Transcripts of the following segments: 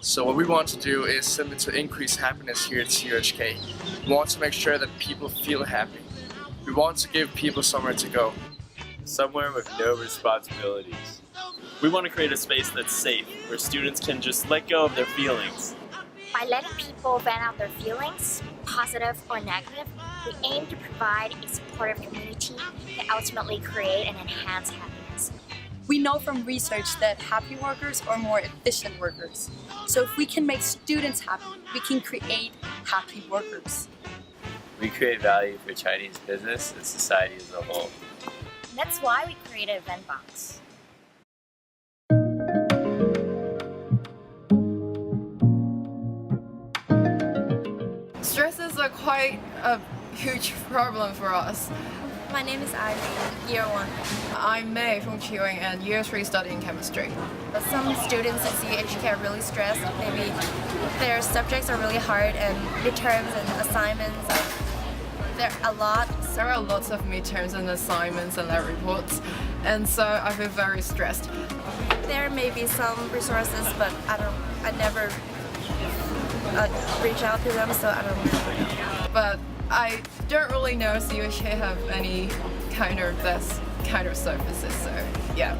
So what we want to do is simply to increase happiness here at CUHK. We want to make sure that people feel happy. We want to give people somewhere to go. Somewhere with no responsibilities. We want to create a space that's safe, where students can just let go of their feelings. By letting people vent out their feelings, positive or negative, we aim to provide a supportive community that ultimately create and enhance happiness. We know from research that happy workers are more efficient workers. So if we can make students happy, we can create happy workers. We create value for Chinese business and society as a whole. And that's why we created Event Box. Stresses are quite a huge problem for us. My name is Ivy, year 1. I'm May from Chiwing and year 3 studying chemistry. Some students at CUHK are really stressed. Maybe their subjects are really hard and midterms and assignments. There are lots of midterms and assignments and lab reports, and so I feel very stressed. There may be some resources, but I never reach out to them, so I don't really know. But I don't really know if CUHK have any kind of this kind of services, so yeah.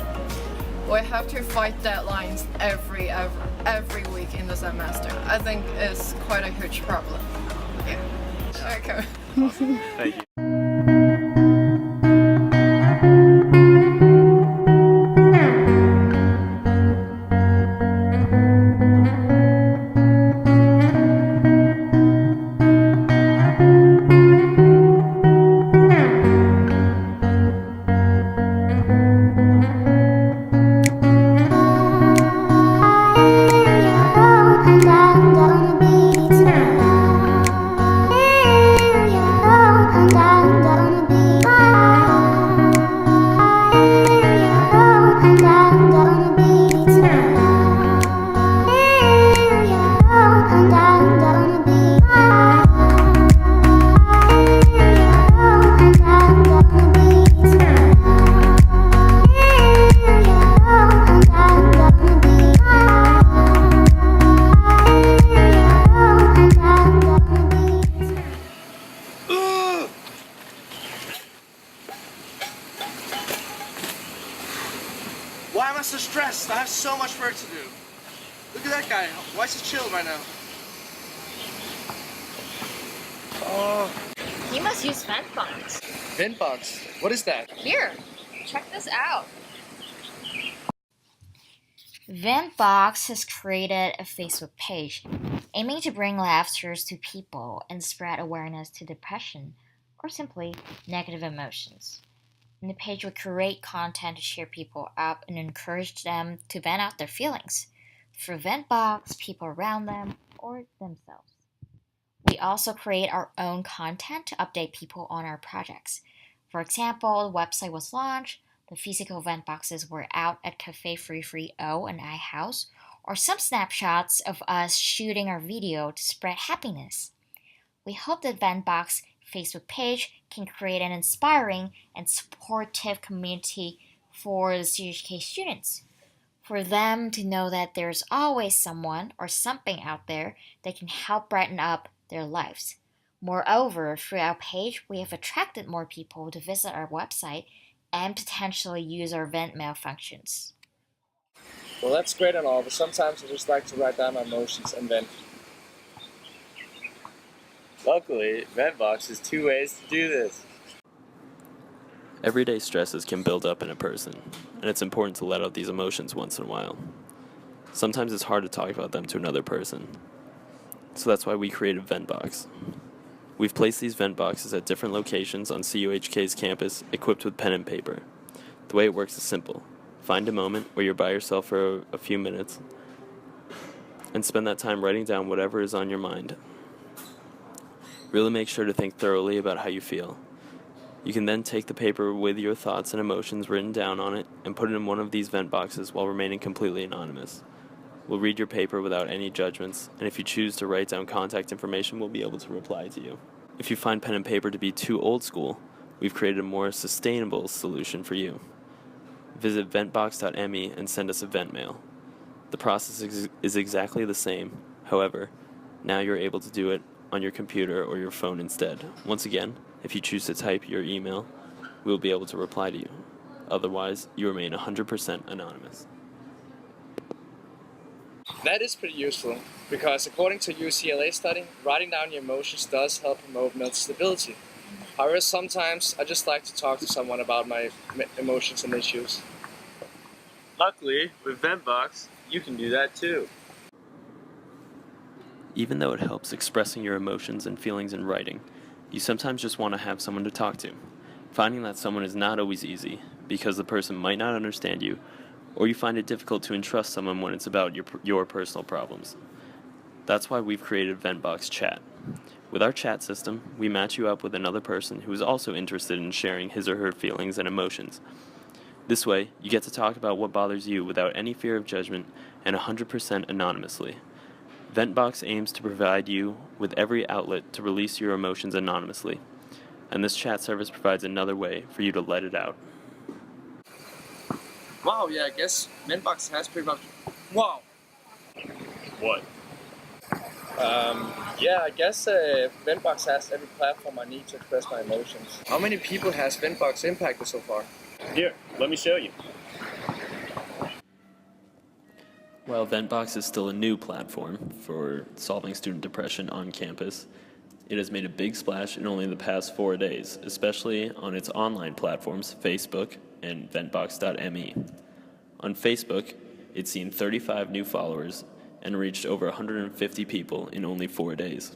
We have to fight deadlines every week in the semester. I think it's quite a huge problem. Yeah. Okay. Awesome. Thank you. Why am I so stressed? I have so much work to do. Look at that guy. Why is he chilling right now? Oh. You must use Ventbox. Ventbox? What is that? Here, check this out. Ventbox has created a Facebook page aiming to bring laughter to people and spread awareness to depression or simply negative emotions. And the page will create content to cheer people up and encourage them to vent out their feelings through Ventbox, people around them, or themselves. We also create our own content to update people on our projects. For example, the website was launched, the physical Ventboxes were out at Cafe 330 and iHouse, or some snapshots of us shooting our video to spread happiness. We hope that Ventbox Facebook page can create an inspiring and supportive community for the CUHK students, for them to know that there's always someone or something out there that can help brighten up their lives. Moreover, through our page, we have attracted more people to visit our website and potentially use our vent mail functions. Well, that's great and all, but sometimes I just like to write down my emotions and vent. Luckily, Ventbox has 2 ways to do this. Everyday stresses can build up in a person, and it's important to let out these emotions once in a while. Sometimes it's hard to talk about them to another person, so that's why we created Ventbox. We've placed these Ventboxes at different locations on CUHK's campus, equipped with pen and paper. The way it works is simple. Find a moment where you're by yourself for a few minutes, and spend that time writing down whatever is on your mind. Really make sure to think thoroughly about how you feel. You can then take the paper with your thoughts and emotions written down on it and put it in one of these Ventboxes while remaining completely anonymous. We'll read your paper without any judgments, and if you choose to write down contact information, we'll be able to reply to you. If you find pen and paper to be too old school, we've created a more sustainable solution for you. visit ventbox.me and send us a vent mail. The process is exactly the same. However, now you're able to do it on your computer or your phone instead. Once again, if you choose to type your email, we will be able to reply to you. Otherwise, you remain 100% anonymous. That is pretty useful, because according to a UCLA study, writing down your emotions does help promote mental stability. However, sometimes I just like to talk to someone about my emotions and issues. Luckily, with VentBox, you can do that too. Even though it helps expressing your emotions and feelings in writing, you sometimes just want to have someone to talk to. Finding that someone is not always easy, because the person might not understand you, or you find it difficult to entrust someone when it's about your personal problems. That's why we've created VentBox Chat. With our chat system, we match you up with another person who is also interested in sharing his or her feelings and emotions. This way, you get to talk about what bothers you without any fear of judgment and 100% anonymously. VentBox aims to provide you with every outlet to release your emotions anonymously, and this chat service provides another way for you to let it out. Wow, yeah, I guess VentBox has pretty much... Wow! What? Yeah, I guess VentBox has every platform I need to express my emotions. How many people has VentBox impacted so far? Here, let me show you. While VentBox is still a new platform for solving student depression on campus, it has made a big splash in only the past 4 days, especially on its online platforms, Facebook and ventbox.me. On Facebook, it's seen 35 new followers and reached over 150 people in only 4 days.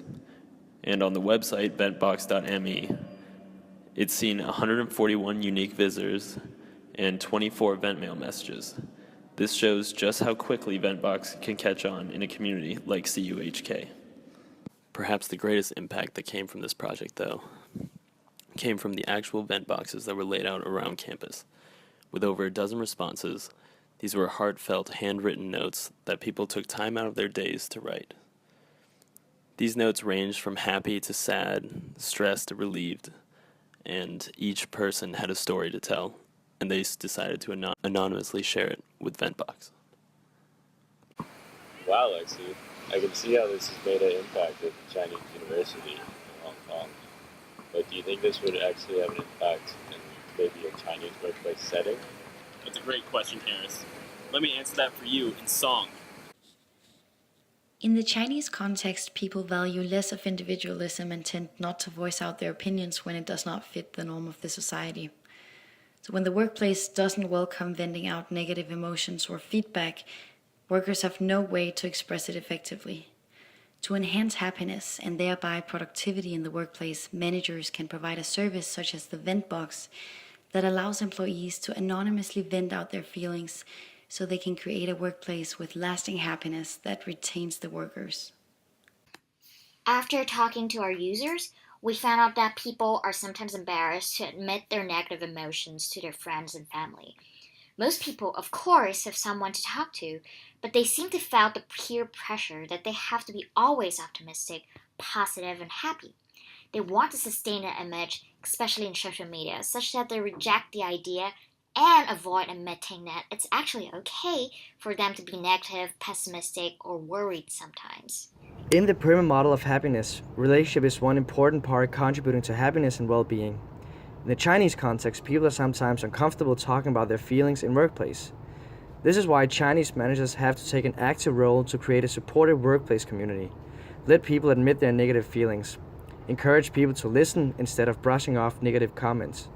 And on the website, ventbox.me, it's seen 141 unique visitors and 24 vent mail messages. This shows just how quickly VentBox can catch on in a community like CUHK. Perhaps the greatest impact that came from this project, though, came from the actual vent boxes that were laid out around campus. With over a dozen responses, these were heartfelt, handwritten notes that people took time out of their days to write. These notes ranged from happy to sad, stressed to relieved, and each person had a story to tell, and they decided to anonymously share it with VentBox. Wow, Lexie. I can see how this has made an impact at the Chinese University in Hong Kong. But do you think this would actually have an impact in maybe a Chinese workplace setting? That's a great question, Harris. Let me answer that for you in song. In the Chinese context, people value less of individualism and tend not to voice out their opinions when it does not fit the norm of the society. So when the workplace doesn't welcome venting out negative emotions or feedback, workers have no way to express it effectively. To enhance happiness and thereby productivity in the workplace, managers can provide a service such as the Vent Box that allows employees to anonymously vent out their feelings so they can create a workplace with lasting happiness that retains the workers. After talking to our users, we found out that people are sometimes embarrassed to admit their negative emotions to their friends and family. Most people, of course, have someone to talk to, but they seem to feel the peer pressure that they have to be always optimistic, positive, and happy. They want to sustain that image, especially in social media, such that they reject the idea and avoid admitting that it's actually okay for them to be negative, pessimistic, or worried sometimes. In the pyramid model of happiness, relationship is one important part contributing to happiness and well-being. In the Chinese context, people are sometimes uncomfortable talking about their feelings in workplace. This is why Chinese managers have to take an active role to create a supportive workplace community. Let people admit their negative feelings. Encourage people to listen instead of brushing off negative comments.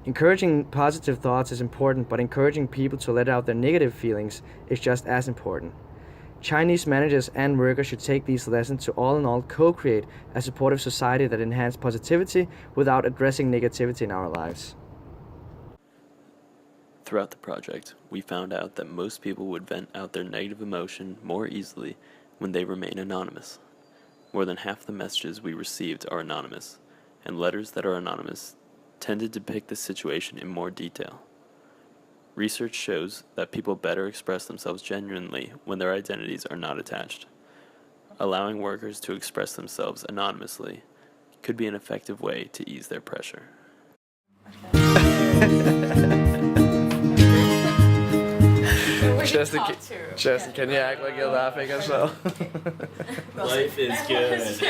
Encouraging positive thoughts is important, but encouraging people to let out their negative feelings is just as important. Chinese managers and workers should take these lessons to all in all co-create a supportive society that enhances positivity without addressing negativity in our lives. Throughout the project, we found out that most people would vent out their negative emotion more easily when they remain anonymous. More than half the messages we received are anonymous, and letters that are anonymous tend to depict the situation in more detail. Research shows that people better express themselves genuinely when their identities are not attached. Allowing workers to express themselves anonymously could be an effective way to ease their pressure. Chesty, can you act like you're laughing as well? Life is good.